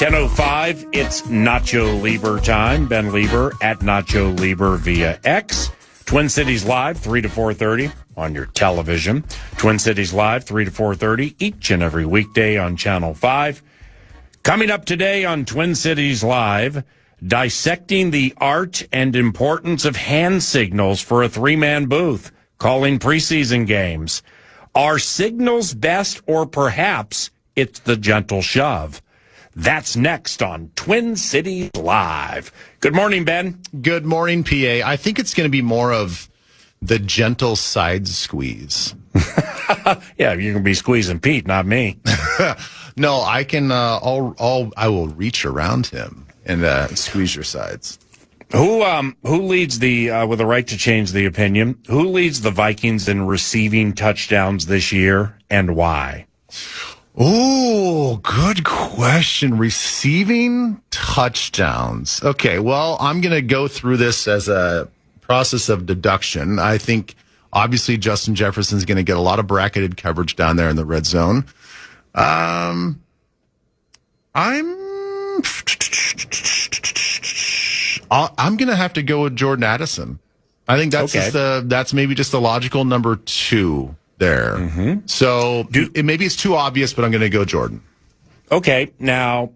10:05, it's Nacho Leber time. Ben Leber at Nacho Leber via X. Twin Cities Live, 3 to 4:30 on your television. Twin Cities Live, 3 to 4:30 each and every weekday on Channel 5. Coming up today on Twin Cities Live, dissecting the art and importance of hand signals for a three-man booth, calling preseason games. Are signals best, or perhaps it's the gentle shove? That's next on Twin Cities Live. Good morning, Ben. Good morning, PA. I think it's going to be more of the gentle side squeeze. Yeah, you can be squeezing Pete, not me. No, I can. I will reach around him and squeeze your sides. Who leads the with the right to change the opinion? Who leads the Vikings in receiving touchdowns this year, and why? Oh, good question. Receiving touchdowns. Okay, well, I'm going to go through this as a process of deduction. I think, obviously, Justin Jefferson's going to get a lot of bracketed coverage down there in the red zone. I'm going to have to go with Jordan Addison. I think that's that's maybe just the logical number two there. Mm-hmm. So maybe it's too obvious, but I'm going to go Jordan. Okay. Now,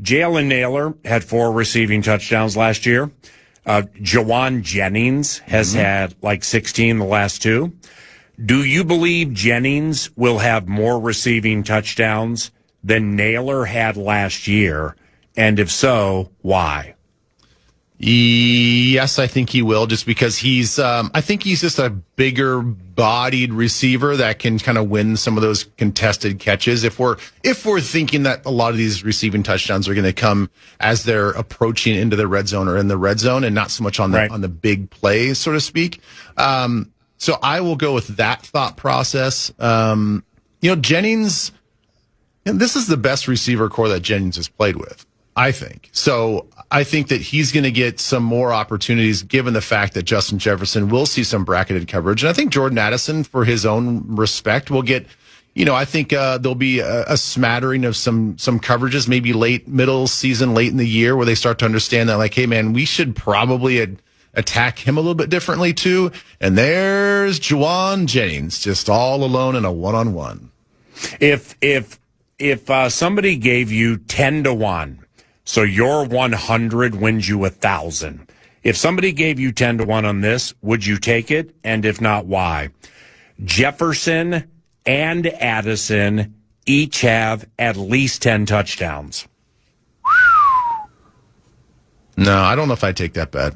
Jalen Naylor had 4 receiving touchdowns last year. Jawan Jennings has had like 16 the last 2. Do you believe Jennings will have more receiving touchdowns than Naylor had last year? And if so, why? Yes, I think he will, just because I think he's just a bigger bodied receiver that can kind of win some of those contested catches. If we're thinking that a lot of these receiving touchdowns are going to come as they're approaching into the red zone or in the red zone and not so much on the big plays, so to speak. So I will go with that thought process. Jennings, this is the best receiver core that Jennings has played with, I think. So I think that he's going to get some more opportunities given the fact that Justin Jefferson will see some bracketed coverage. And I think Jordan Addison, for his own respect, will get, I think there'll be a smattering of some coverages, maybe middle season, late in the year, where they start to understand that, like, hey, man, we should probably attack him a little bit differently too. And there's Jawan Jennings just all alone in a one-on-one. If somebody gave you 10-1, so your 100 wins you 1,000. If somebody gave you 10-1 on this, would you take it? And if not, why? Jefferson and Addison each have at least 10 touchdowns. No, I don't know if I'd take that bet.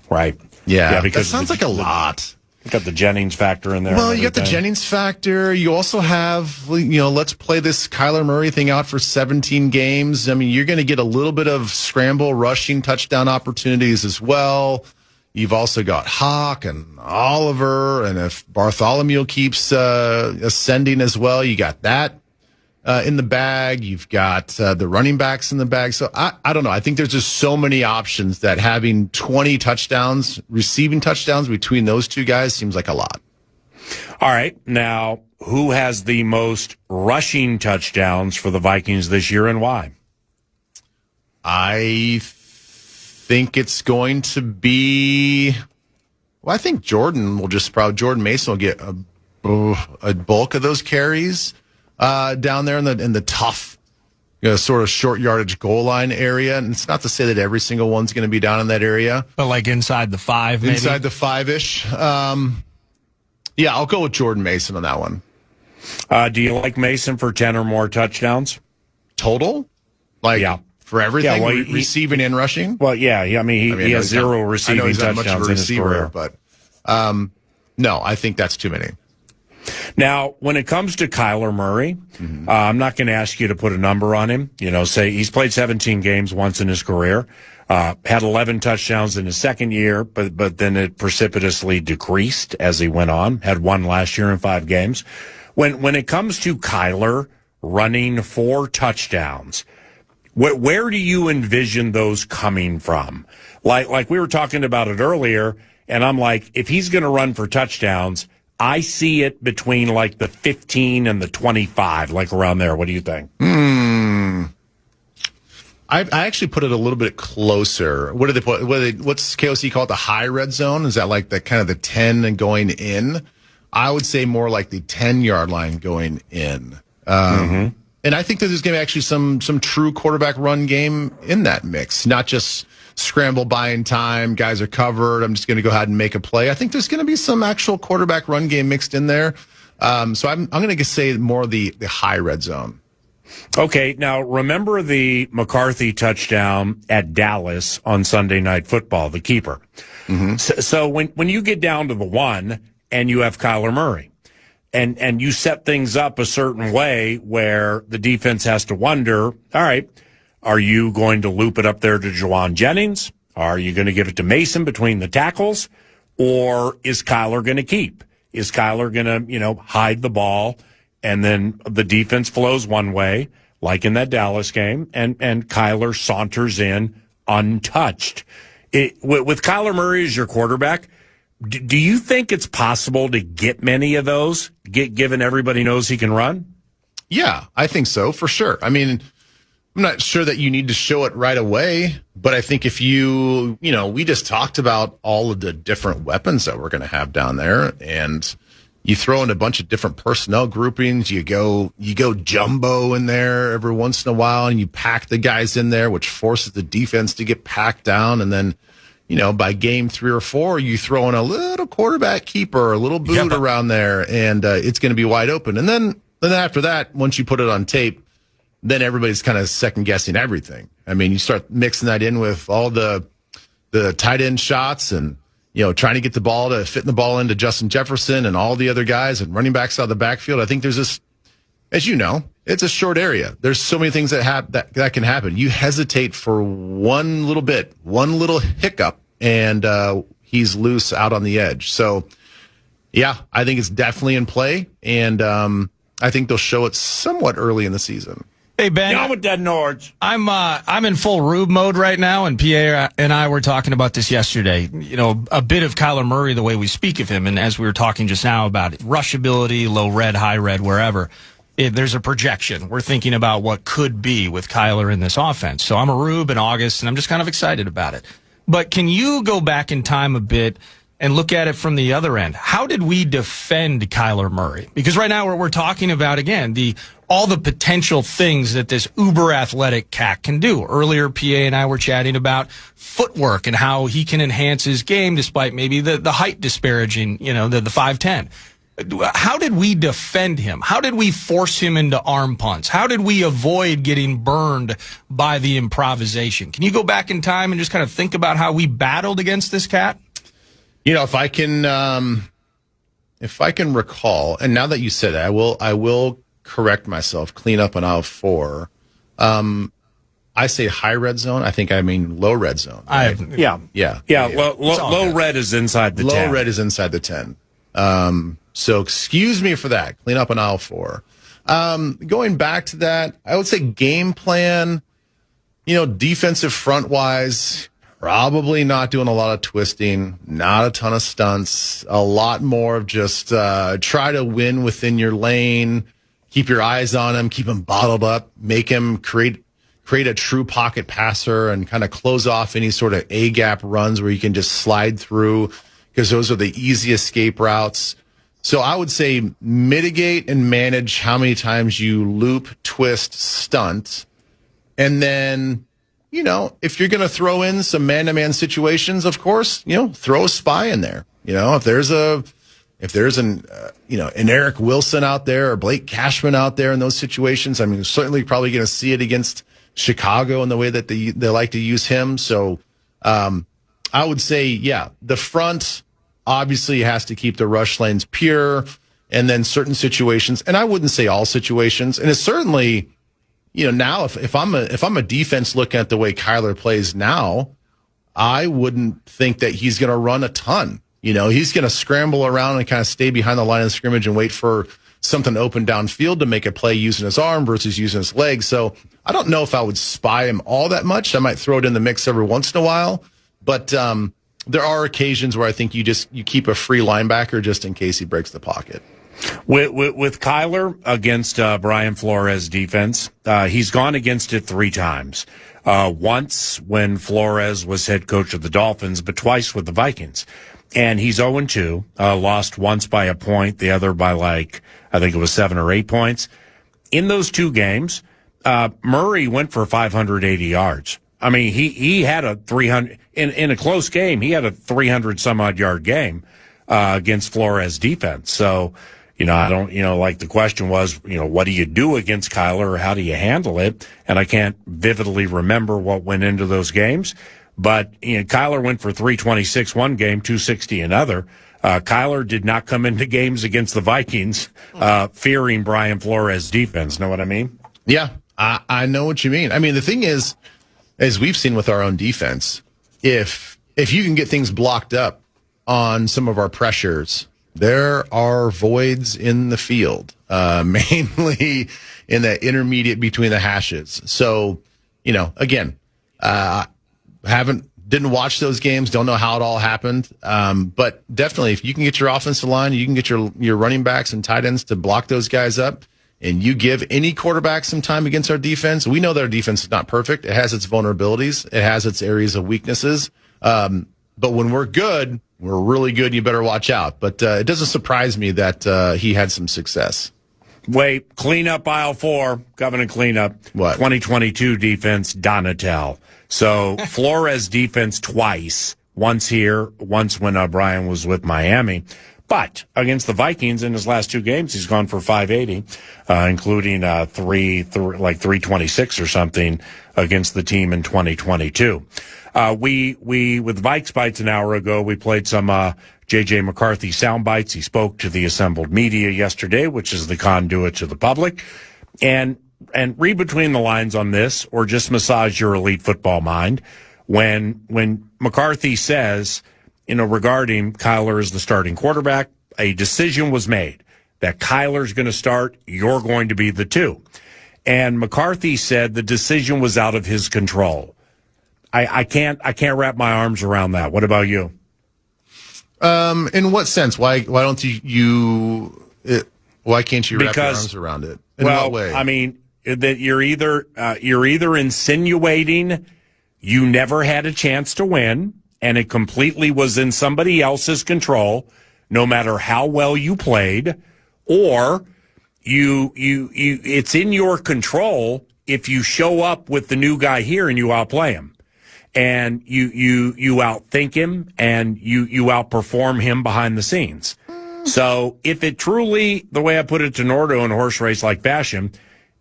Right. Yeah, because that sounds like a lot. You got the Jennings factor in there. Well, you got the Jennings factor. You also have, let's play this Kyler Murray thing out for 17 games. I mean, you're going to get a little bit of scramble rushing touchdown opportunities as well. You've also got Hawk and Oliver, and if Bartholomew keeps ascending as well, you got that in the bag. You've got the running backs in the bag. So I don't know. I think there's just so many options that having 20 touchdowns, receiving touchdowns between those two guys seems like a lot. All right. Now, who has the most rushing touchdowns for the Vikings this year, and why? I think it's going to be, I think Jordan Mason will get a bulk of those carries down there in the tough, sort of short yardage goal line area. And it's not to say that every single one's going to be down in that area. But like inside the 5, maybe? Inside the 5-ish. Yeah, I'll go with Jordan Mason on that one. Do you like Mason for 10 or more touchdowns? Total? For everything? Yeah, receiving and rushing? Well, yeah. I mean, he has 0 receiving touchdowns in his career. But no, I think that's too many. Now, when it comes to Kyler Murray, I'm not going to ask you to put a number on him. Say he's played 17 games once in his career, had 11 touchdowns in his second year, but then it precipitously decreased as he went on, had 1 last year in 5 games. When it comes to Kyler running 4 touchdowns, where do you envision those coming from? Like we were talking about it earlier, and I'm like, if he's going to run for touchdowns, I see it between like the 15 and the 25, like around there. What do you think? I actually put it a little bit closer. What do they put? What's KOC call it? The high red zone? Is that like the kind of the 10 and going in? I would say more like the 10-yard line going in. And I think that there's going to be actually some true quarterback run game in that mix, not just scramble buying time. Guys are covered. I'm just going to go ahead and make a play. I think there's going to be some actual quarterback run game mixed in there. So I'm going to say more the high red zone. Okay, now remember the McCarthy touchdown at Dallas on Sunday Night Football, the keeper. So when you get down to the one and you have Kyler Murray and you set things up a certain way where the defense has to wonder, all right, are you going to loop it up there to Juwan Jennings? Are you going to give it to Mason between the tackles? Or is Kyler going to keep? Is Kyler going to, hide the ball? And then the defense flows one way, like in that Dallas game, and Kyler saunters in untouched. With Kyler Murray as your quarterback, do you think it's possible to get many of those, given everybody knows he can run? Yeah, I think so, for sure. I mean, I'm not sure that you need to show it right away, but I think if we just talked about all of the different weapons that we're going to have down there, and you throw in a bunch of different personnel groupings. You go jumbo in there every once in a while, and you pack the guys in there, which forces the defense to get packed down. And then, by game 3 or 4, you throw in a little quarterback keeper, a little boot around there, and it's going to be wide open. And then after that, once you put it on tape, then everybody's kind of second guessing everything. I mean, you start mixing that in with all the tight end shots and trying to get the ball to fit the ball into Justin Jefferson and all the other guys and running backs out of the backfield. I think there's this, as you know, it's a short area. There's so many things that can happen. You hesitate for one little bit, one little hiccup, and he's loose out on the edge. So, yeah, I think it's definitely in play, and I think they'll show it somewhat early in the season. Hey, Ben. Down with that Norge. I'm in full Rube mode right now, and PA and I were talking about this yesterday. A bit of Kyler Murray, the way we speak of him, and as we were talking just now about rush ability, low red, high red, wherever. There's a projection. We're thinking about what could be with Kyler in this offense. So I'm a Rube in August, and I'm just kind of excited about it. But can you go back in time a bit and look at it from the other end? How did we defend Kyler Murray? Because right now we're talking about, again, all the potential things that this uber athletic cat can do. Earlier, PA and I were chatting about footwork and how he can enhance his game despite maybe the height disparaging, the 5'10". How did we defend him? How did we force him into arm punts? How did we avoid getting burned by the improvisation? Can you go back in time and just kind of think about how we battled against this cat? If I can recall, and now that you said that, I will correct myself, clean up on aisle 4. I say high red zone. I think I mean low red zone. Right? Yeah. Low red is inside the 10. Low red is inside the 10. So excuse me for that. Clean up on aisle 4. Going back to that, I would say game plan, defensive front wise, probably not doing a lot of twisting, not a ton of stunts, a lot more of just try to win within your lane, keep your eyes on him, keep him bottled up, make him create a true pocket passer and kind of close off any sort of A-gap runs where you can just slide through, because those are the easy escape routes. So I would say mitigate and manage how many times you loop, twist, stunt. And then, if you're going to throw in some man-to-man situations, of course, throw a spy in there. If there's an Eric Wilson out there or Blake Cashman out there in those situations, I mean, certainly probably going to see it against Chicago in the way that they like to use him. So I would say, the front obviously has to keep the rush lanes pure, and then certain situations, and I wouldn't say all situations, and it's certainly, now if I'm a defense looking at the way Kyler plays now, I wouldn't think that he's going to run a ton. He's going to scramble around and kind of stay behind the line of scrimmage and wait for something open downfield to make a play using his arm versus using his legs. So I don't know if I would spy him all that much. I might throw it in the mix every once in a while, but there are occasions where I think you keep a free linebacker just in case he breaks the pocket. With Kyler against Brian Flores' defense, he's gone against it 3 times. Once when Flores was head coach of the Dolphins, but twice with the Vikings. And he's 0-2, lost once by a point, the other by I think it was 7 or 8 points. In those 2 games, Murray went for 580 yards. I mean, he had a 300, in a close game, he had a 300 some odd yard game, against Flores defense. So, I don't, the question was, what do you do against Kyler or how do you handle it? And I can't vividly remember what went into those games. But Kyler went for 326 one game, 260 another. Kyler did not come into games against the Vikings fearing Brian Flores' defense. Know what I mean? Yeah, I know what you mean. I mean, the thing is, as we've seen with our own defense, if you can get things blocked up on some of our pressures, there are voids in the field, mainly in that intermediate between the hashes. So, again, didn't watch those games, don't know how it all happened. But definitely, if you can get your offensive line, you can get your running backs and tight ends to block those guys up, and you give any quarterback some time against our defense. We know that our defense is not perfect. It has its vulnerabilities. It has its areas of weaknesses. But when we're good, we're really good. You better watch out. But it doesn't surprise me that he had some success. Wait, cleanup aisle 4, Covenant cleanup. What? 2022 defense, Donatel. So Flores defense twice, once here, once when Brian was with Miami. But against the Vikings in his last 2 games, he's gone for 580, including 326 or something against the team in 2022. We with Vikes Bites an hour ago, we played some J.J. McCarthy sound bites. He spoke to the assembled media yesterday, which is the conduit to the public. And read between the lines on this, or just massage your elite football mind. When McCarthy says, regarding Kyler as the starting quarterback, a decision was made that Kyler's going to start, you're going to be the 2. And McCarthy said the decision was out of his control. I can't wrap my arms around that. What about you? In what sense? Why don't why can't you wrap your arms around it? In what way? I mean, that you're either insinuating you never had a chance to win and it completely was in somebody else's control, no matter how well you played, or you it's in your control if you show up with the new guy here and you outplay him. And you outthink him and you outperform him behind the scenes. So if it truly, the way I put it to Nordo in a horse race like fashion,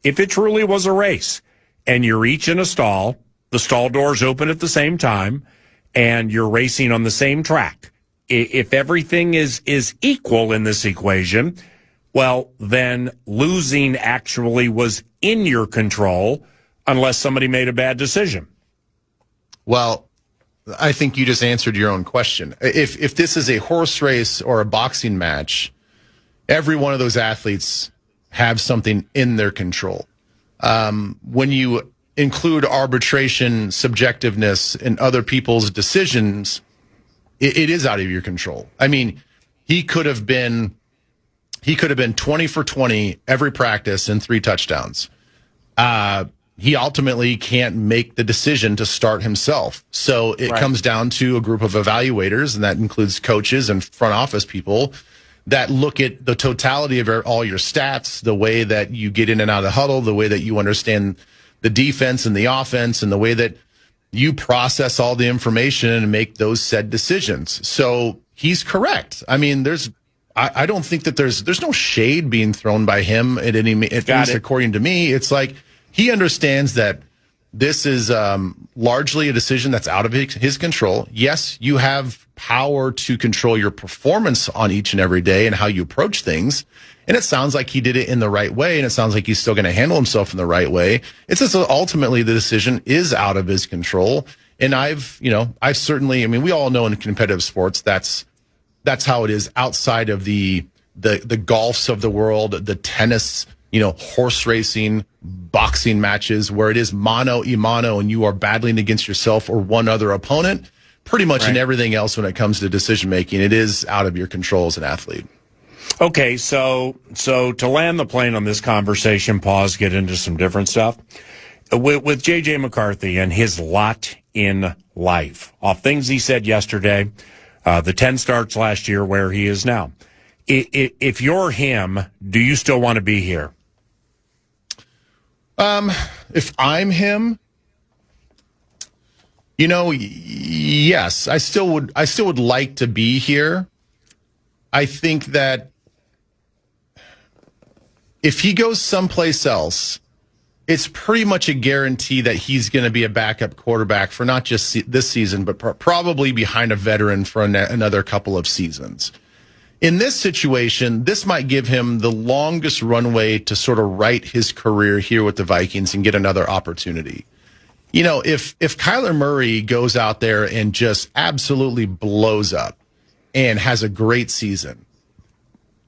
if it truly was a race and you're each in a stall, the stall doors open at the same time, and you're racing on the same track, if everything is equal in this equation, well, then losing actually was in your control unless somebody made a bad decision. Well, I think you just answered your own question. If this is a horse race or a boxing match, every one of those athletes have something in their control. When you include arbitration, subjectiveness, and other people's decisions, it is out of your control. I mean, he could have been 20 for 20 every practice and 3 touchdowns. He ultimately can't make the decision to start himself. So it comes down to a group of evaluators, and that includes coaches and front office people that look at the totality of all your stats, the way that you get in and out of the huddle, the way that you understand the defense and the offense, and the way that you process all the information and make those said decisions. So he's correct. I mean, I don't think that there's no shade being thrown by him at least according to me. It's like, he understands that this is largely a decision that's out of his control. Yes, you have power to control your performance on each and every day and how you approach things. And it sounds like he did it in the right way, and it sounds like he's still going to handle himself in the right way. It's just ultimately the decision is out of his control. And I've certainly, I mean, we all know in competitive sports that's how it is outside of the golfs of the world, the tennis, horse racing, boxing matches where it is mano a mano and you are battling against yourself or one other opponent. Pretty much in everything else when it comes to decision making, it is out of your control as an athlete. Okay, so to land the plane on this conversation, pause, get into some different stuff. With J.J. McCarthy and his lot in life, off things he said yesterday, the 10 starts last year, where he is now. If you're him, do you still want to be here? If I'm him, yes, I still would like to be here. I think that if he goes someplace else, it's pretty much a guarantee that he's going to be a backup quarterback for not just this season, but probably behind a veteran for another couple of seasons. In this situation, this might give him the longest runway to sort of right his career here with the Vikings and get another opportunity. If Kyler Murray goes out there and just absolutely blows up and has a great season,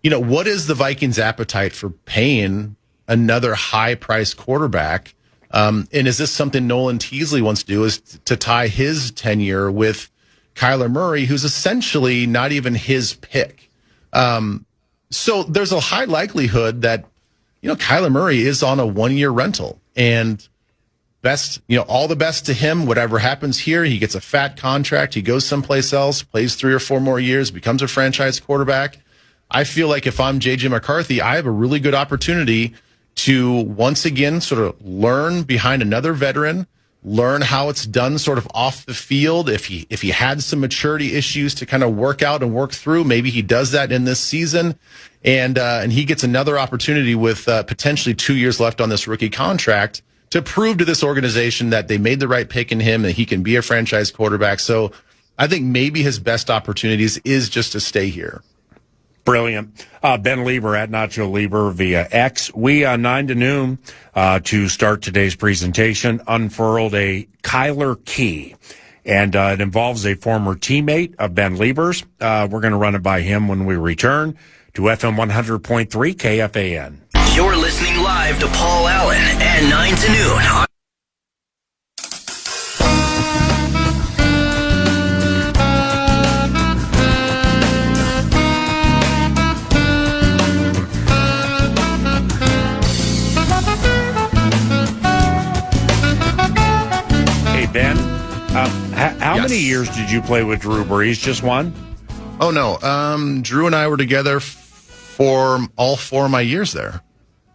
what is the Vikings' appetite for paying another high-priced quarterback? And is this something Nolan Teasley wants to do, is to tie his tenure with Kyler Murray, who's essentially not even his pick? So there's a high likelihood that, Kyler Murray is on a 1-year rental, and all the best to him. Whatever happens here, he gets a fat contract. He goes someplace else, plays 3 or 4 more years, becomes a franchise quarterback. I feel like if I'm J.J. McCarthy, I have a really good opportunity to once again sort of learn behind another veteran, learn how it's done sort of off the field. If he had some maturity issues to kind of work out and work through, maybe he does that in this season, and he gets another opportunity with potentially 2 years left on this rookie contract to prove to this organization that they made the right pick in him, that he can be a franchise quarterback. So I think maybe his best opportunities is just to stay here. Brilliant. Ben Leber at Nacho Leber via X. We, 9 to noon, to start today's presentation, unfurled a Kyler key. And it involves a former teammate of Ben Leber's. We're going to run it by him when we return to FM 100.3 KFAN. You're listening live to Paul Allen at 9 to noon. Ben, how many years did you play with Drew Brees? Just one? Oh, no. Drew and I were together for all 4 of my years there.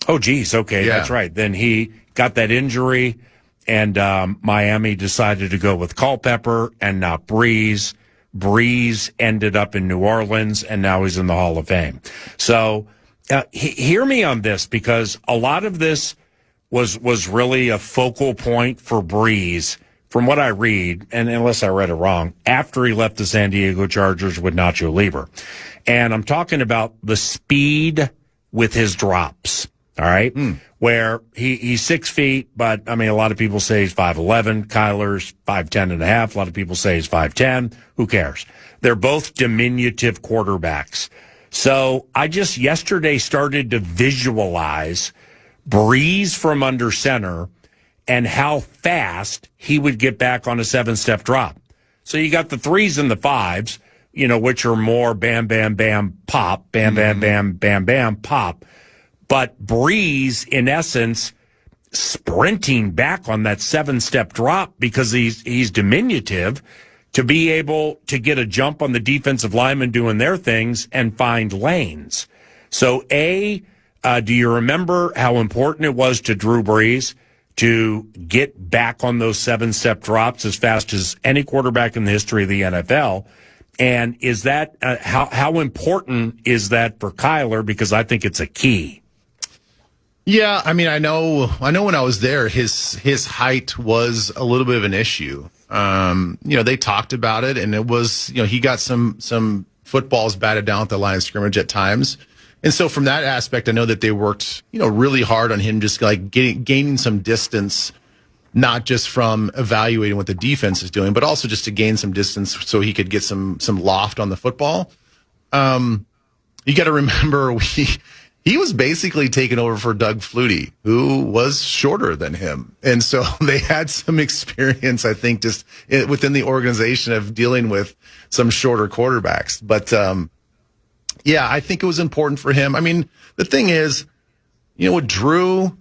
Oh, geez. Okay, yeah. That's right. Then he got that injury, and Miami decided to go with Culpepper and not Brees. Brees ended up in New Orleans, and now he's in the Hall of Fame. So hear me on this, because a lot of this was really a focal point for Brees, from what I read, and unless I read it wrong, after he left the San Diego Chargers with Nacho Leber. And I'm talking about the speed with his drops, all right? Where he's 6 feet, but, I mean, a lot of people say he's 5'11". Kyler's 5'10 and a half. A lot of people say he's 5'10". Who cares? They're both diminutive quarterbacks. So I just yesterday started to visualize Brees from under center and how fast he would get back on a 7-step drop. So you got the 3s and the 5s, which are more bam, bam, bam, pop, bam, bam, bam, bam, bam, pop. But Brees, in essence, sprinting back on that 7-step drop because he's diminutive, to be able to get a jump on the defensive linemen doing their things and find lanes. So, do you remember how important it was to Drew Brees to get back on those 7-step drops as fast as any quarterback in the history of the NFL? And is that how important is that for Kyler? Because I think it's a key. Yeah, I mean, I know when I was there, his height was a little bit of an issue. They talked about it, and it was, he got some footballs batted down at the line of scrimmage at times. And so from that aspect, I know that they worked, really hard on him, just like gaining some distance, not just from evaluating what the defense is doing, but also just to gain some distance so he could get some loft on the football. You got to remember, he was basically taking over for Doug Flutie, who was shorter than him. And so they had some experience, I think, just within the organization of dealing with some shorter quarterbacks. But Yeah, I think it was important for him. I mean, the thing is, with Drew,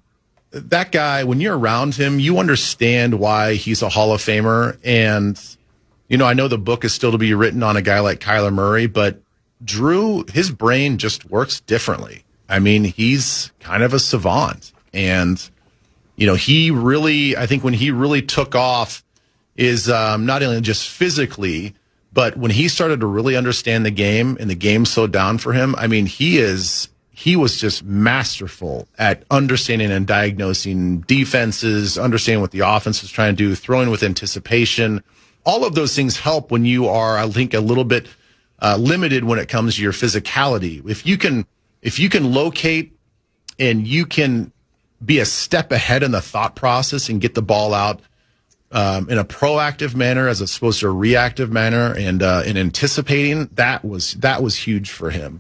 that guy, when you're around him, you understand why he's a Hall of Famer. And, I know the book is still to be written on a guy like Kyler Murray, but Drew, his brain just works differently. I mean, he's kind of a savant. And, he really, I think when he really took off is not only just physically, but when he started to really understand the game and the game slowed down for him, I mean, he was just masterful at understanding and diagnosing defenses, understanding what the offense is trying to do, throwing with anticipation. All of those things help when you are, I think, a little bit limited when it comes to your physicality. If you can locate and you can be a step ahead in the thought process and get the ball out in a proactive manner as opposed to a reactive manner, and in anticipating, that was huge for him.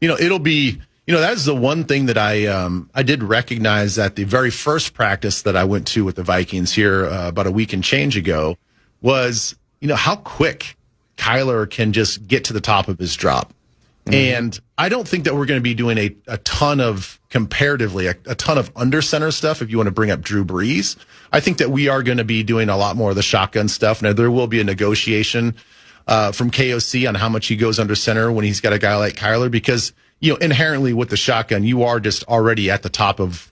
It'll be, that's the one thing that I did recognize at the very first practice that I went to with the Vikings here about a week and change ago was, how quick Kyler can just get to the top of his drop. Mm-hmm. And I don't think that we're going to be doing a ton of comparatively, a ton of under center stuff. If you want to bring up Drew Brees, I think that we are going to be doing a lot more of the shotgun stuff. Now there will be a negotiation from KOC on how much he goes under center when he's got a guy like Kyler, because, inherently with the shotgun, you are just already at the top of,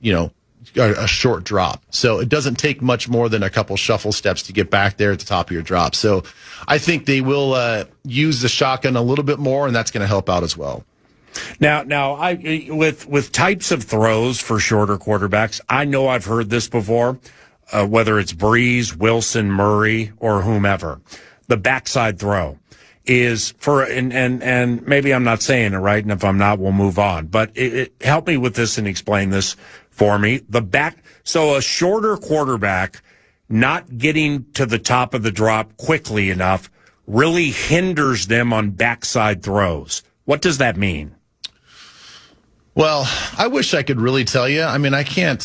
a short drop. So it doesn't take much more than a couple shuffle steps to get back there at the top of your drop. So I think they will use the shotgun a little bit more, and that's going to help out as well. Now, with types of throws for shorter quarterbacks, I know I've heard this before, whether it's Breeze, Wilson, Murray, or whomever. The backside throw is for, and maybe I'm not saying it right, and if I'm not, we'll move on. But help me with this and explain this for me. So a shorter quarterback not getting to the top of the drop quickly enough really hinders them on backside throws. What does that mean? Well, I wish I could really tell you. I mean, I can't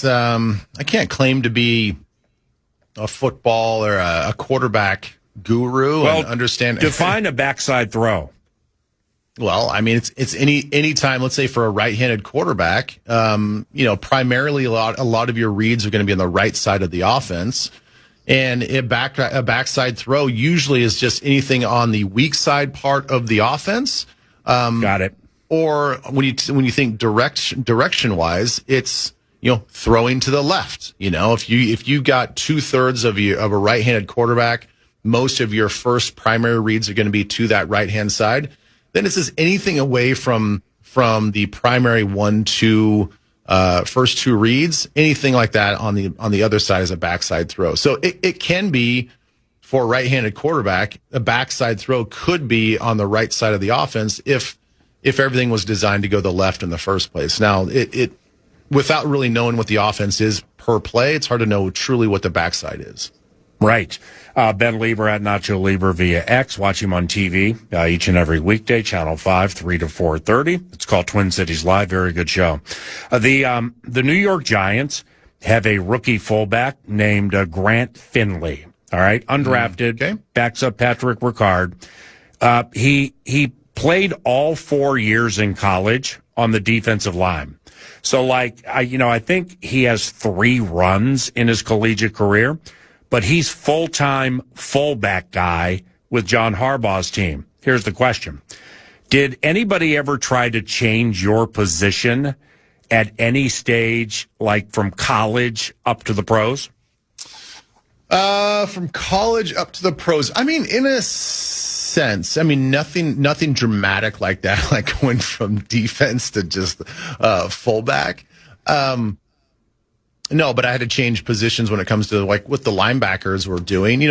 claim to be a football or a quarterback guru and understand. Define a backside throw. Well, I mean, it's any time. Let's say for a right-handed quarterback, primarily a lot of your reads are going to be on the right side of the offense, and a backside throw usually is just anything on the weak side part of the offense. Got it. Or when you think direction wise, it's throwing to the left. If you got 2/3 of a right-handed quarterback, most of your first primary reads are going to be to that right-hand side. Then it says anything away from the primary 1-2 first two reads, anything like that on the other side is a backside throw. So it can be, for a right-handed quarterback, a backside throw could be on the right side of the offense if everything was designed to go the left in the first place. Now, it without really knowing what the offense is per play, it's hard to know truly what the backside is. Right. Ben Leber at Nacho Leber via X. Watch him on TV each and every weekday, Channel 5, 3 to 4:30. It's called Twin Cities Live. Very good show. The New York Giants have a rookie fullback named Grant Finley. All right, undrafted, okay. Backs up Patrick Ricard. He played all 4 years in college on the defensive line. So, I think he has 3 runs in his collegiate career. But he's full-time fullback guy with John Harbaugh's team. Here's the question. Did anybody ever try to change your position at any stage, like from college up to the pros? From college up to the pros. I mean, in a sense, nothing dramatic like that, like going from defense to just fullback. No, but I had to change positions when it comes to what the linebackers were doing,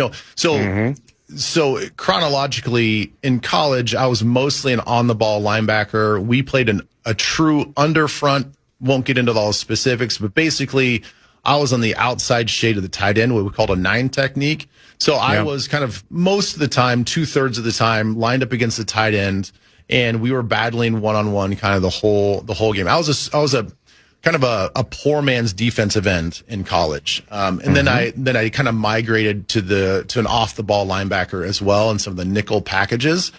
So chronologically in college, I was mostly an on the ball linebacker. We played a true under front. Won't get into all the specifics, but basically I was on the outside shade of the tight end, what we called a 9 technique. So I was kind of most of the time, 2/3 of the time, lined up against the tight end, and we were battling one-on-one kind of the whole game. I was a kind of a poor man's defensive end in college. And then I kind of migrated to an off the ball linebacker as well in some of the nickel packages.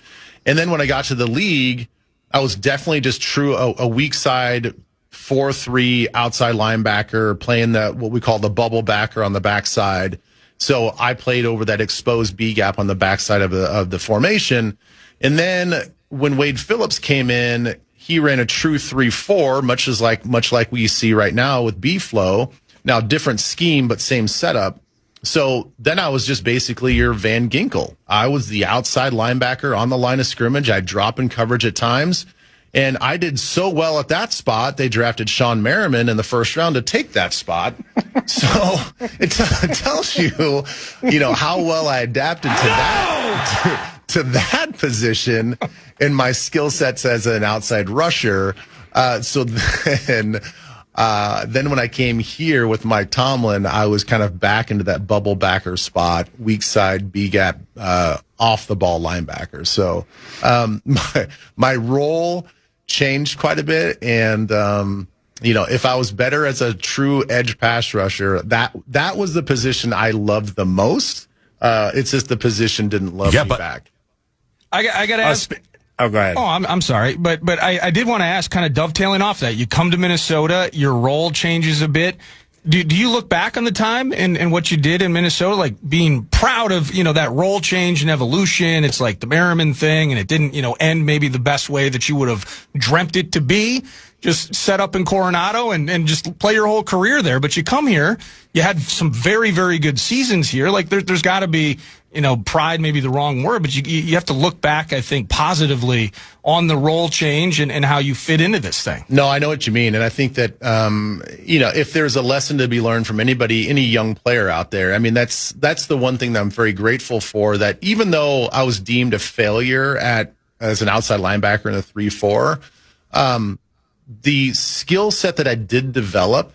And then when I got to the league, I was definitely just true a weak side 4-3 outside linebacker playing what we call the bubble backer on the backside. So I played over that exposed B gap on the backside of the formation. And then when Wade Phillips came in, he ran a true 3-4, much like we see right now with B flow. Now different scheme, but same setup. So then I was just basically your Van Ginkel. I was the outside linebacker on the line of scrimmage. I'd drop in coverage at times. And I did so well at that spot, they drafted Sean Merriman in the first round to take that spot. So it tells you, how well I adapted to that position and my skill sets as an outside rusher. So then when I came here with Mike Tomlin, I was kind of back into that bubble backer spot, weak side B gap, off the ball linebacker. So my role changed quite a bit, and if I was better as a true edge pass rusher, that was the position I loved the most. It's just the position didn't love me back. I got to ask. Oh, go ahead. Oh, I'm sorry, but I did want to ask, kind of dovetailing off that. You come to Minnesota, your role changes a bit. Do you look back on the time and what you did in Minnesota, like being proud of, that role change and evolution? It's like the Merriman thing, and it didn't, end maybe the best way that you would have dreamt it to be. Just set up in Coronado and just play your whole career there. But you come here, you had some very, very good seasons here. Like there's got to be, pride, maybe the wrong word, but you have to look back, I think, positively on the role change and how you fit into this thing. No, I know what you mean. And I think that, if there's a lesson to be learned from any young player out there, I mean, that's the one thing that I'm very grateful for, that even though I was deemed a failure as an outside linebacker in a 3-4, the skill set that I did develop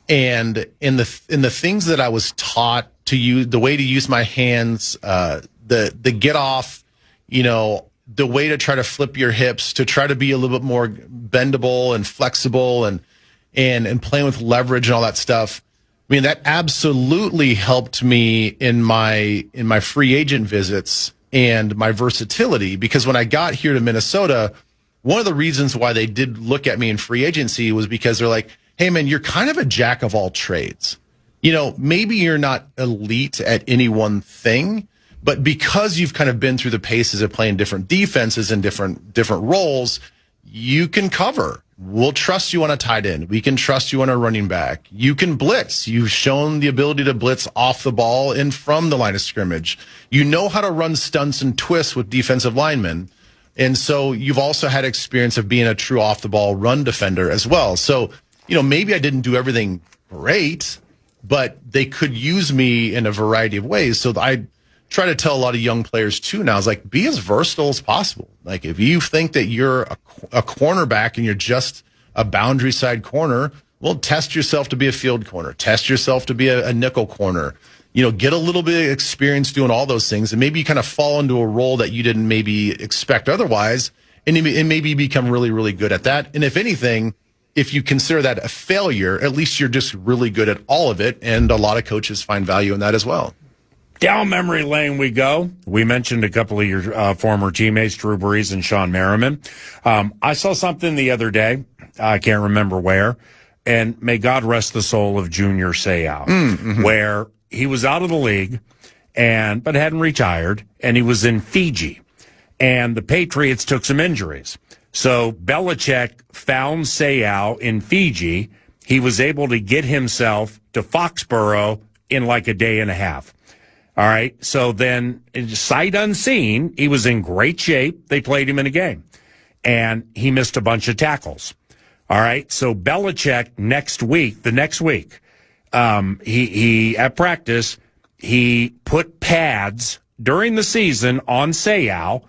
and in the things that I was taught to use, the way to use my hands, the get off, the way to try to flip your hips, to try to be a little bit more bendable and flexible and playing with leverage and all that stuff. I mean, that absolutely helped me in my free agent visits and my versatility, because when I got here to Minnesota, one of the reasons why they did look at me in free agency was because they're like, hey, man, you're kind of a jack of all trades. Maybe you're not elite at any one thing, but because you've kind of been through the paces of playing different defenses and different roles, you can cover. We'll trust you on a tight end. We can trust you on a running back. You can blitz. You've shown the ability to blitz off the ball and from the line of scrimmage. You know how to run stunts and twists with defensive linemen. And so you've also had experience of being a true off-the-ball run defender as well. So, maybe I didn't do everything great, but they could use me in a variety of ways. So I try to tell a lot of young players, too, now, is like, be as versatile as possible. Like, if you think that you're a cornerback and you're just a boundary side corner, well, test yourself to be a field corner. Test yourself to be a nickel corner. Get a little bit of experience doing all those things, and maybe you kind of fall into a role that you didn't maybe expect otherwise, and maybe become really, really good at that. And if anything, if you consider that a failure, at least you're just really good at all of it, and a lot of coaches find value in that as well. Down memory lane we go. We mentioned a couple of your former teammates, Drew Brees and Sean Merriman. I saw something the other day. I can't remember where, and may God rest the soul of Junior Seau, where he was out of the league but hadn't retired, and he was in Fiji. And the Patriots took some injuries. So Belichick found Seau in Fiji. He was able to get himself to Foxborough in like a day and a half. All right. So then, sight unseen, he was in great shape. They played him in a game, and he missed a bunch of tackles. All right. So Belichick the next week, he at practice, he put pads during the season on Seau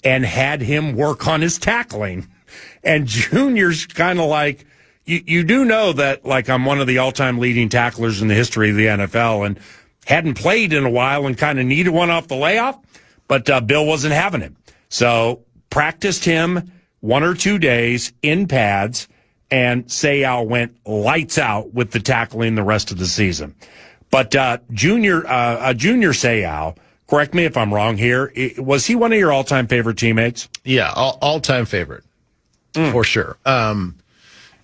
and had him work on his tackling. And Junior's kind of like, you do know that, like, I'm one of the all-time leading tacklers in the history of the NFL and hadn't played in a while and kind of needed one off the layoff, but Bill wasn't having it. So practiced him 1 or 2 days in pads, and Seau went lights out with the tackling the rest of the season. But Junior Seau, correct me if I'm wrong here, was he one of your all-time favorite teammates? Yeah, all-time favorite. for sure.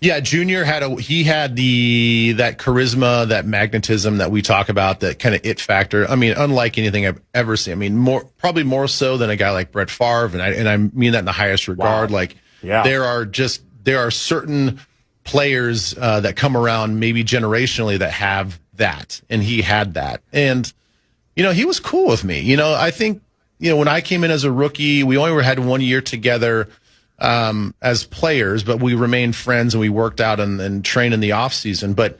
Yeah, Junior had that charisma, that magnetism that we talk about, that kind of it factor. I mean, unlike anything I've ever seen. I mean, probably more so than a guy like Brett Favre, and I mean that in the highest regard. Wow. Like, yeah. there are certain players that come around maybe generationally that have that, and he had that. And he was cool with me. I think when I came in as a rookie, we only had 1 year together as players, but we remained friends and we worked out and trained in the off season. But,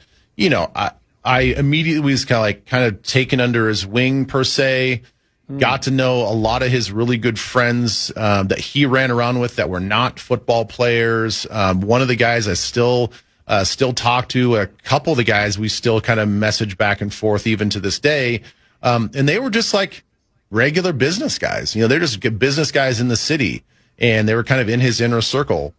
I immediately was kind of taken under his wing per se, got to know a lot of his really good friends, that he ran around with that were not football players. One of the guys I still talk to, a couple of the guys we still kind of message back and forth even to this day. And they were just like regular business guys. They're just business guys in the city. And they were kind of in his inner circle.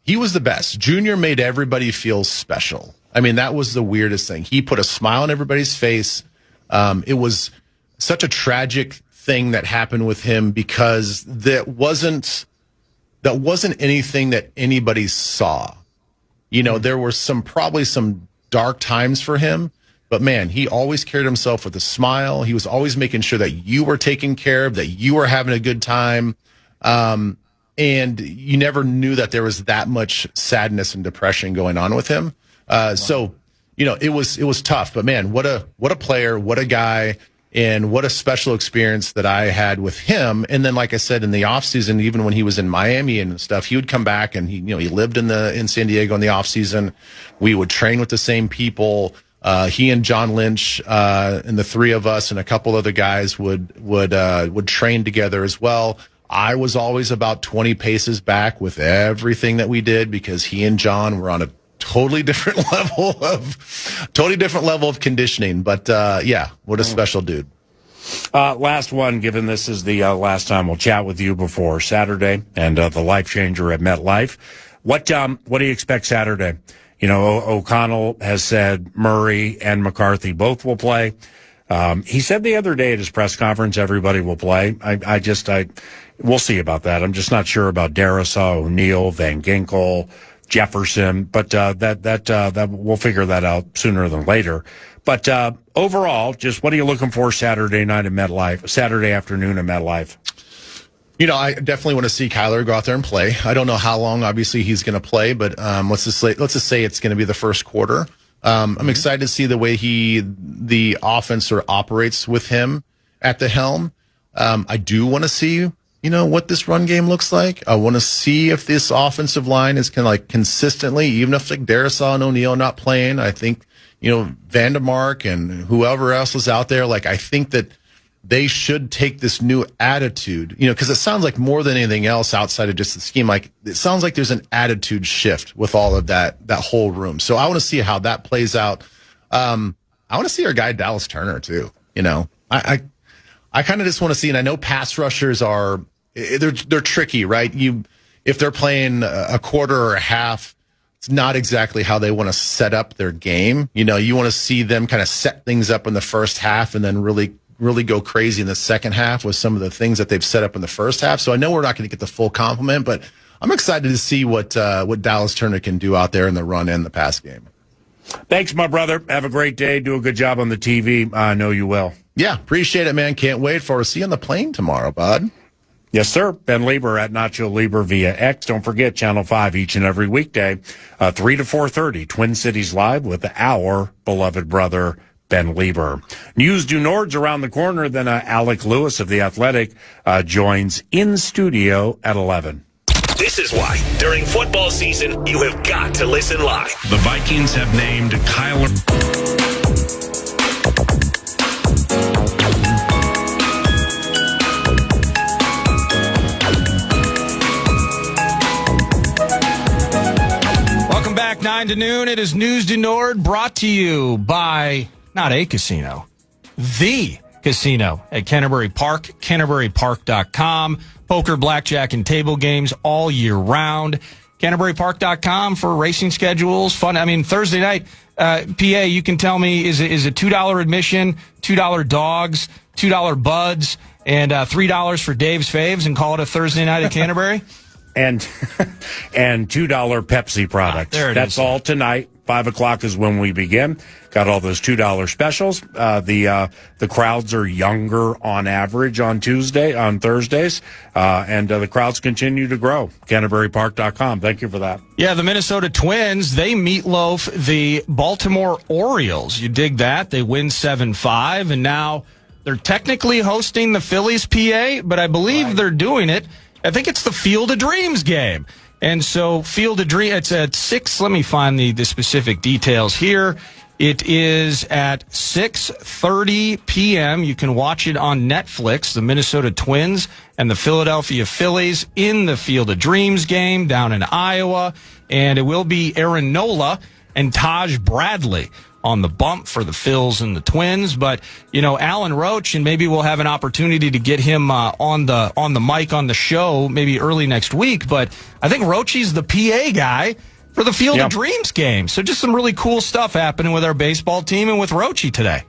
He was the best. Junior made everybody feel special. I mean, that was the weirdest thing. He put a smile on everybody's face. It was such a tragic thing that happened with him because that wasn't anything that anybody saw. There were probably some dark times for him, but man, he always carried himself with a smile. He was always making sure that you were taken care of, that you were having a good time. And you never knew that there was that much sadness and depression going on with him. So, it was tough, but man, what a player, what a guy, and what a special experience that I had with him. And then, like I said, in the off season, even when he was in Miami and stuff, he would come back and he lived in San Diego in the off season. We would train with the same people. He and John Lynch, and the three of us and a couple other guys would train together as well. I was always about 20 paces back with everything that we did because he and John were on a totally different level of conditioning. But yeah, what a special dude. Last one, given this is the last time we'll chat with you before Saturday and the life changer at MetLife. What do you expect Saturday? O'Connell has said Murray and McCarthy both will play. He said the other day at his press conference, everybody will play. We'll see about that. I'm just not sure about Darrisaw, O'Neal, Van Ginkel, Jefferson, but that we'll figure that out sooner than later. But overall, just what are you looking for Saturday night at MetLife, Saturday afternoon at MetLife? I definitely want to see Kyler go out there and play. I don't know how long, obviously, he's going to play, but let's just say it's going to be the first quarter. I'm excited to see the way the offense sort of operates with him at the helm. I do want to see, what this run game looks like. I want to see if this offensive line is consistently, even if like Darrisaw and O'Neal are not playing. I think, Vandermark and whoever else is out there, I think that they should take this new attitude, because it sounds like more than anything else outside of just the scheme, it sounds like there's an attitude shift with all of that whole room. So I want to see how that plays out. I want to see our guy Dallas Turner too. I kind of just want to see, and I know pass rushers they're tricky, right? If they're playing a quarter or a half, it's not exactly how they want to set up their game. You want to see them kind of set things up in the first half and then really go crazy in the second half with some of the things that they've set up in the first half. So I know we're not going to get the full complement, but I'm excited to see what Dallas Turner can do out there in the run and the pass game. Thanks, my brother. Have a great day. Do a good job on the TV. I know you will. Yeah, appreciate it, man. Can't wait for us. See you on the plane tomorrow, bud. Yes, sir. Ben Leber at Nacho Leber via X. Don't forget, Channel 5 each and every weekday, 3 to 4:30, Twin Cities Live with our beloved brother, Ben Leber. News du Nord's around the corner. Then Alec Lewis of The Athletic joins in studio at 11. This is why, during football season, you have got to listen live. The Vikings have named Kyler. Welcome back, 9 to noon. It is News du Nord, brought to you by not a casino, the casino at Canterbury Park, CanterburyPark.com. Poker, blackjack, and table games all year round. CanterburyPark.com for racing schedules, fun. I mean, Thursday night, PA, you can tell me, is it $2 admission, $2 dogs, $2 buds, and $3 for Dave's Faves, and call it a Thursday night at Canterbury? and and $2 Pepsi products. That's all tonight. 5 o'clock is when we begin. Got all those $2 specials. The crowds are younger on average on Thursdays, and the crowds continue to grow. CanterburyPark.com. Thank you for that. Yeah, the Minnesota Twins, they meatloaf the Baltimore Orioles. You dig that? They win 7-5, and now they're technically hosting the Phillies PA, but I believe they're doing it. I think it's the Field of Dreams game. And so Field of Dreams, it's at 6. Let me find the specific details here. It is at 6:30 p.m. You can watch it on Netflix, the Minnesota Twins and the Philadelphia Phillies in the Field of Dreams game down in Iowa. And it will be Aaron Nola and Taj Bradley on the bump for the Phils and the Twins. But, Alan Roach, and maybe we'll have an opportunity to get him on the mic on the show maybe early next week. But I think Roachy's the PA guy for the Field of Dreams game. So just some really cool stuff happening with our baseball team and with Roachy today.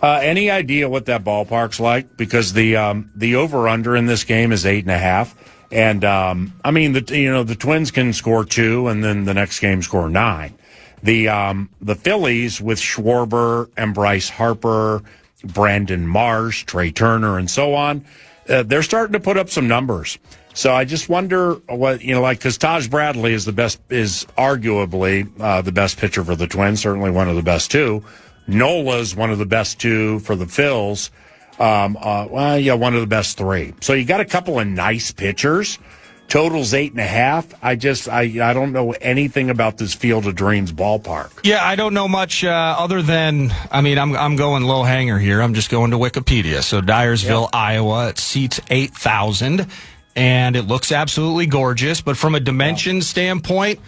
Any idea what that ballpark's like? Because the over-under in this game is 8.5. And, the Twins can score 2 and then the next game score 9. The Phillies with Schwarber and Bryce Harper, Brandon Marsh, Trey Turner, and so on, they're starting to put up some numbers. So I just wonder what, because Taj Bradley is arguably the best pitcher for the Twins, certainly one of the best 2. Nola's one of the best 2 for the Phils. One of the best 3. So you got a couple of nice pitchers. Total's 8.5. I don't know anything about this Field of Dreams ballpark. Yeah, I don't know much other than, I'm going low hanger here. I'm just going to Wikipedia. So Dyersville, Iowa, it seats 8,000, and it looks absolutely gorgeous. But from a dimension standpoint,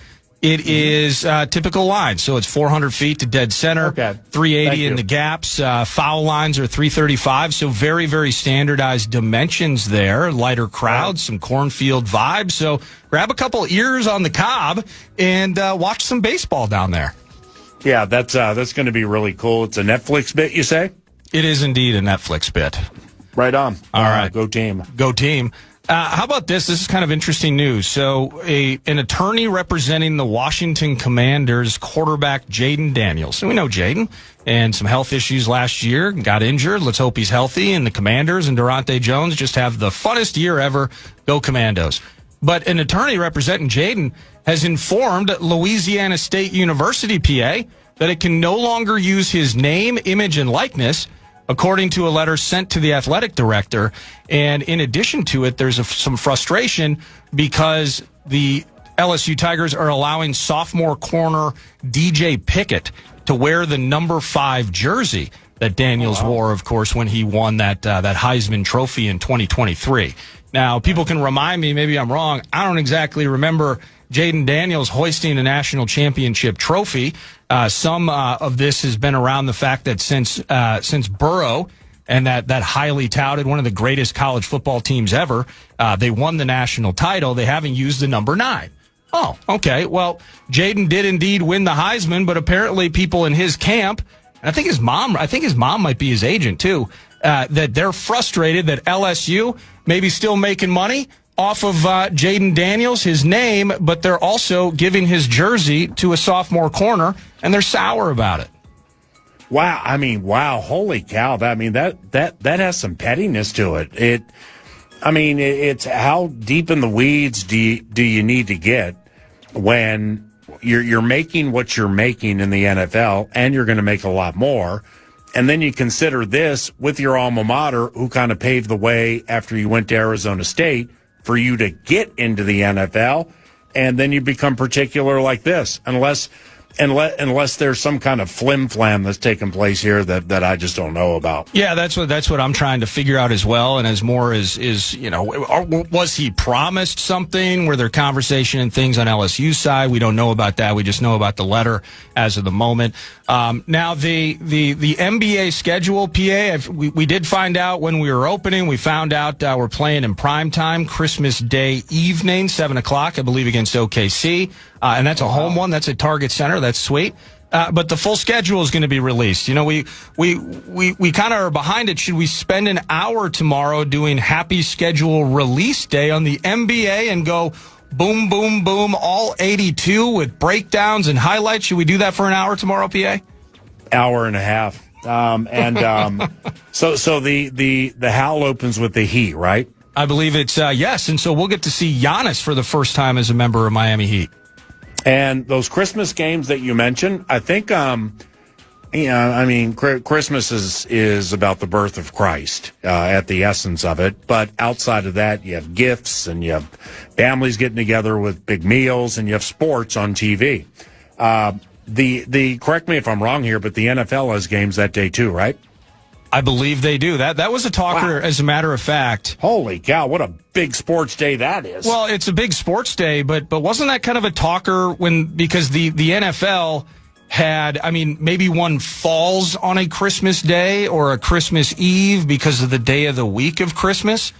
it is typical line. So it's 400 feet to dead center, 380 in the gaps. Foul lines are 335. So very, very standardized dimensions there. Lighter crowds, some cornfield vibes. So grab a couple ears on the cob and watch some baseball down there. Yeah, that's going to be really cool. It's a Netflix bit, you say? It is indeed a Netflix bit. Right on. All right. Go team. Go team. How about this? This is kind of interesting news. So an attorney representing the Washington Commanders quarterback Jaden Daniels. And we know Jaden and some health issues last year, got injured. Let's hope he's healthy. And the Commanders and Durante Jones just have the funnest year ever. Go Commandos. But an attorney representing Jaden has informed Louisiana State University, PA, that it can no longer use his name, image, and likeness, according to a letter sent to the athletic director. And in addition to it, there's some frustration because the LSU Tigers are allowing sophomore corner DJ Pickett to wear the number 5 jersey that Daniels wore, of course, when he won that Heisman Trophy in 2023. Now, people can remind me, maybe I'm wrong, I don't exactly remember Jaden Daniels hoisting a national championship trophy. Some of this has been around the fact that since Burrow and that highly touted, one of the greatest college football teams ever, they won the national title, they haven't used the number 9. Oh, okay. Well, Jaden did indeed win the Heisman, but apparently people in his camp, and I think his mom might be his agent too, that they're frustrated that LSU may be still making money off of Jaden Daniels, his name, but they're also giving his jersey to a sophomore corner, and they're sour about it. Wow. Holy cow. That has some pettiness to it. It's how deep in the weeds do you need to get when you're making what you're making in the NFL, and you're going to make a lot more. And then you consider this with your alma mater, who kind of paved the way after you went to Arizona State for you to get into the NFL, and then you become particular like this, unless there's some kind of flim-flam that's taking place here that I just don't know about. Yeah, that's what I'm trying to figure out as well. And as more is was he promised something? Were there conversation and things on LSU's side? We don't know about that. We just know about the letter as of the moment. Now the NBA schedule, PA, we did find out when we were opening. We found out we're playing in prime time, Christmas Day evening, 7:00, I believe, against OKC. And that's a home one. That's at Target Center. That's sweet. But the full schedule is going to be released. We kind of are behind it. Should we spend an hour tomorrow doing happy schedule release day on the NBA and go Boom, boom, boom, all 82 with breakdowns and highlights. Should we do that for an hour tomorrow, PA? Hour and a half. So the Howl opens with the Heat, right? I believe it's yes, and so we'll get to see Giannis for the first time as a member of Miami Heat. And those Christmas games that you mentioned, I think, Christmas is about the birth of Christ at the essence of it. But outside of that, you have gifts and you have families getting together with big meals and you have sports on TV. The correct me if I'm wrong here, but the NFL has games that day too, right? I believe they do. That was a talker, Wow. as a matter of fact. Holy cow, what a big sports day that is. Well, it's a big sports day, but wasn't that kind of a talker because the NFL had, maybe one falls on a Christmas day or a Christmas Eve because of the day of the week of Christmas?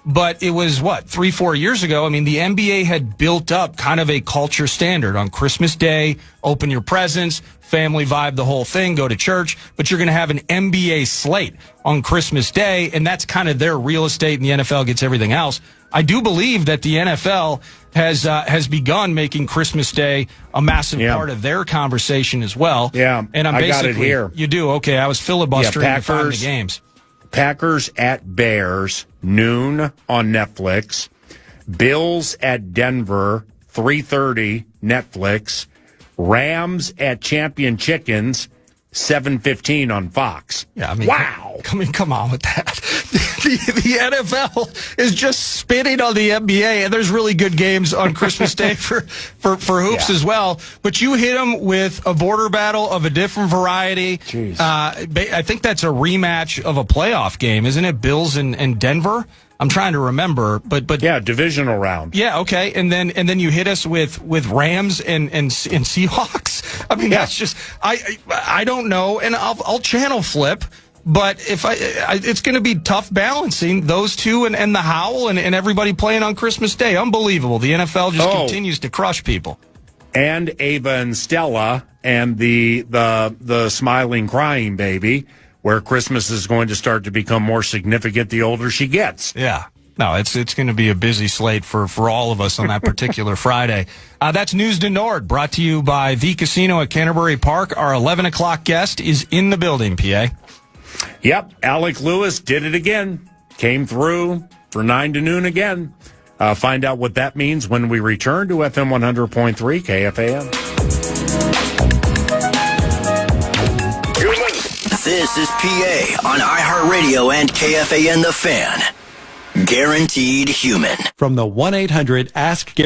But it was, 3-4 years ago? The NBA had built up kind of a culture standard on Christmas Day, open your presents, family vibe, the whole thing, go to church. But you're going to have an NBA slate on Christmas Day, and that's kind of their real estate, and the NFL gets everything else. I do believe that the NFL has begun making Christmas Day a massive part of their conversation as well. Yeah, and I got it here. You do? Okay, I was filibustering to find the games. Packers at Bears, noon on Netflix. Bills at Denver, 3:30, Netflix. Rams at Champion Chickens, 7:15 on Fox. Yeah, wow. Come on with that. The NFL is just spitting on the NBA, and there's really good games on Christmas Day for hoops as well. But you hit them with a border battle of a different variety. Jeez. I think that's a rematch of a playoff game, isn't it? Bills and Denver. I'm trying to remember, but yeah, divisional round. Yeah, okay, and then you hit us with Rams and Seahawks. That's just I don't know, and I'll channel flip. But if it's going to be tough balancing those two and the Howl and everybody playing on Christmas Day. Unbelievable. The NFL just continues to crush people. And Ava and Stella and the smiling, crying baby, where Christmas is going to start to become more significant the older she gets. Yeah. No, it's going to be a busy slate for all of us on that particular Friday. That's News to Nord, brought to you by The Casino at Canterbury Park. Our 11 o'clock guest is in the building, PA. Yep, Alec Lewis did it again. Came through for 9 to noon again. Find out what that means when we return to FM 100.3 KFAN. This is PA on iHeartRadio and KFAN The Fan. Guaranteed human. From the 1-800-ASK